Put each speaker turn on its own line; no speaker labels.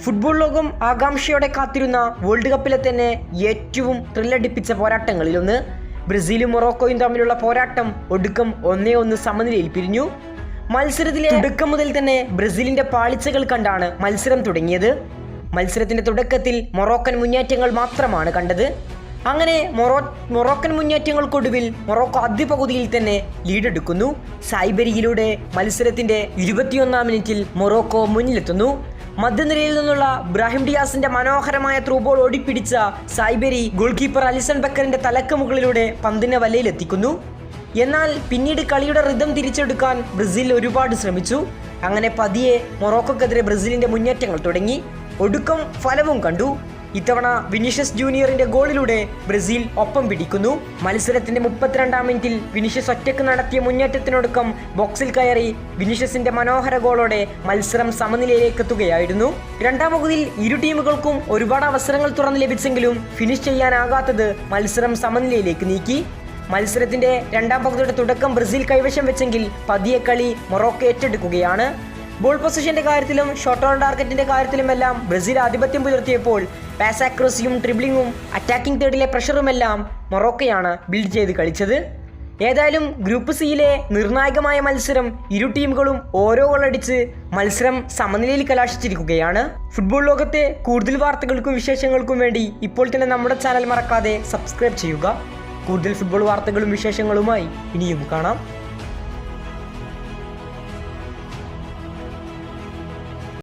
Football ലോകം ആകാംക്ഷയോടെ കാത്തിരുന്ന വേൾഡ് കപ്പിലെ തന്നെ ഏറ്റവും ത്രില്ലടിപ്പിച്ച പോരാട്ടങ്ങളിലൊന്ന്. ബ്രസീലും മൊറോക്കോയും തമ്മിലുള്ള പോരാട്ടം ഒടുക്കം 1-1 സമനിലയിൽ പിരിഞ്ഞു. മത്സരത്തിലെ തുടക്കം മുതൽ തന്നെ ബ്രസീലിന്റെ പാളിച്ചകൾ കണ്ടാണ് മത്സരം തുടങ്ങിയത്. മത്സരത്തിന്റെ തുടക്കത്തിൽ മൊറോക്കൻ മുന്നേറ്റങ്ങൾ മാത്രമാണ് കണ്ടത്. അങ്ങനെ മൊറോക്കൻ മുന്നേറ്റങ്ങൾക്കൊടുവിൽ മൊറോക്കോ ആദ്യ പകുതിയിൽ തന്നെ ലീഡെടുക്കുന്നു. സായ്ബരിയിലൂടെ മത്സരത്തിന്റെ 21-ാം മിനിറ്റിൽ മൊറോക്കോ മുന്നിലെത്തുന്നു. മധ്യനിരയിൽ നിന്നുള്ള ബ്രാഹിം ഡിയാസിന്റെ മനോഹരമായ ത്രൂ ബോൾ ഓടിപ്പിടിച്ച സായ്ബരി ഗോൾ കീപ്പർ അലിസൺ ബക്കറിന്റെ തലക്ക് മുകളിലൂടെ പന്തിനെ വലയിലെത്തിക്കുന്നു. എന്നാൽ പിന്നീട് കളിയുടെ റിതം തിരിച്ചെടുക്കാൻ ബ്രസീൽ ഒരുപാട് ശ്രമിച്ചു. അങ്ങനെ പതിയെ മൊറോക്കോക്കെതിരെ ബ്രസീലിന്റെ മുന്നേറ്റങ്ങൾ തുടങ്ങി. ഒടുക്കം ഫലവും കണ്ടു. ഇത്തവണ വിനീഷ്യസ് ജൂനിയറിന്റെ ഗോളിലൂടെ ബ്രസീൽ ഒപ്പം പിടിക്കുന്നു. മത്സരത്തിന്റെ 32-ാം മിനിറ്റിൽ വിനീഷ്യസ് ഒറ്റയ്ക്ക് നടത്തിയ മുന്നേറ്റത്തിനൊടുക്കം ബോക്സിൽ കയറി വിനീഷ്യസിന്റെ മനോഹര ഗോളോടെ മത്സരം സമനിലയിലേക്ക് എത്തുകയായിരുന്നു. രണ്ടാം പകുതിയിൽ ഇരു ടീമുകൾക്കും ഒരുപാട് അവസരങ്ങൾ തുറന്നു ലഭിച്ചെങ്കിലും ഫിനിഷ് ചെയ്യാനാകാത്തത് മത്സരം സമനിലയിലേക്ക് നീക്കി. മത്സരത്തിന്റെ രണ്ടാം പകുതിയുടെ തുടക്കം ബ്രസീൽ കൈവശം വെച്ചെങ്കിൽ പതിയെ കളി മൊറോക്കോ ഏറ്റെടുക്കുകയാണ്. ബോൾ പൊസിഷന്റെ കാര്യത്തിലും ഷോട്ട് ഓൺ ടാർഗറ്റിന്റെ കാര്യത്തിലുമെല്ലാം ബ്രസീൽ ആധിപത്യം പുലർത്തിയപ്പോൾ പാസ് ആക്യുറസിയും ഡ്രിബ്ലിങ്ങും അറ്റാക്കിംഗ് തേർഡിലെ പ്രഷറുമെല്ലാം മൊറോക്കോയാണ് ബിൽഡ് ചെയ്ത് കളിച്ചത്. ഏതായാലും ഗ്രൂപ്പ് സിയിലെ നിർണായകമായ മത്സരം ഇരു ടീമുകളും ഓരോ ഗോളടിച്ച് മത്സരം സമനിലയിൽ കലാശിച്ചിരിക്കുകയാണ്. ഫുട്ബോൾ ലോകത്തെ കൂടുതൽ വാർത്തകൾക്കും വിശേഷങ്ങൾക്കും വേണ്ടി ഇപ്പോൾ തന്നെ നമ്മുടെ ചാനൽ മറക്കാതെ സബ്സ്ക്രൈബ് ചെയ്യുക. കൂടുതൽ ഫുട്ബോൾ വാർത്തകളും വിശേഷങ്ങളുമായി ഇനിയും കാണാം.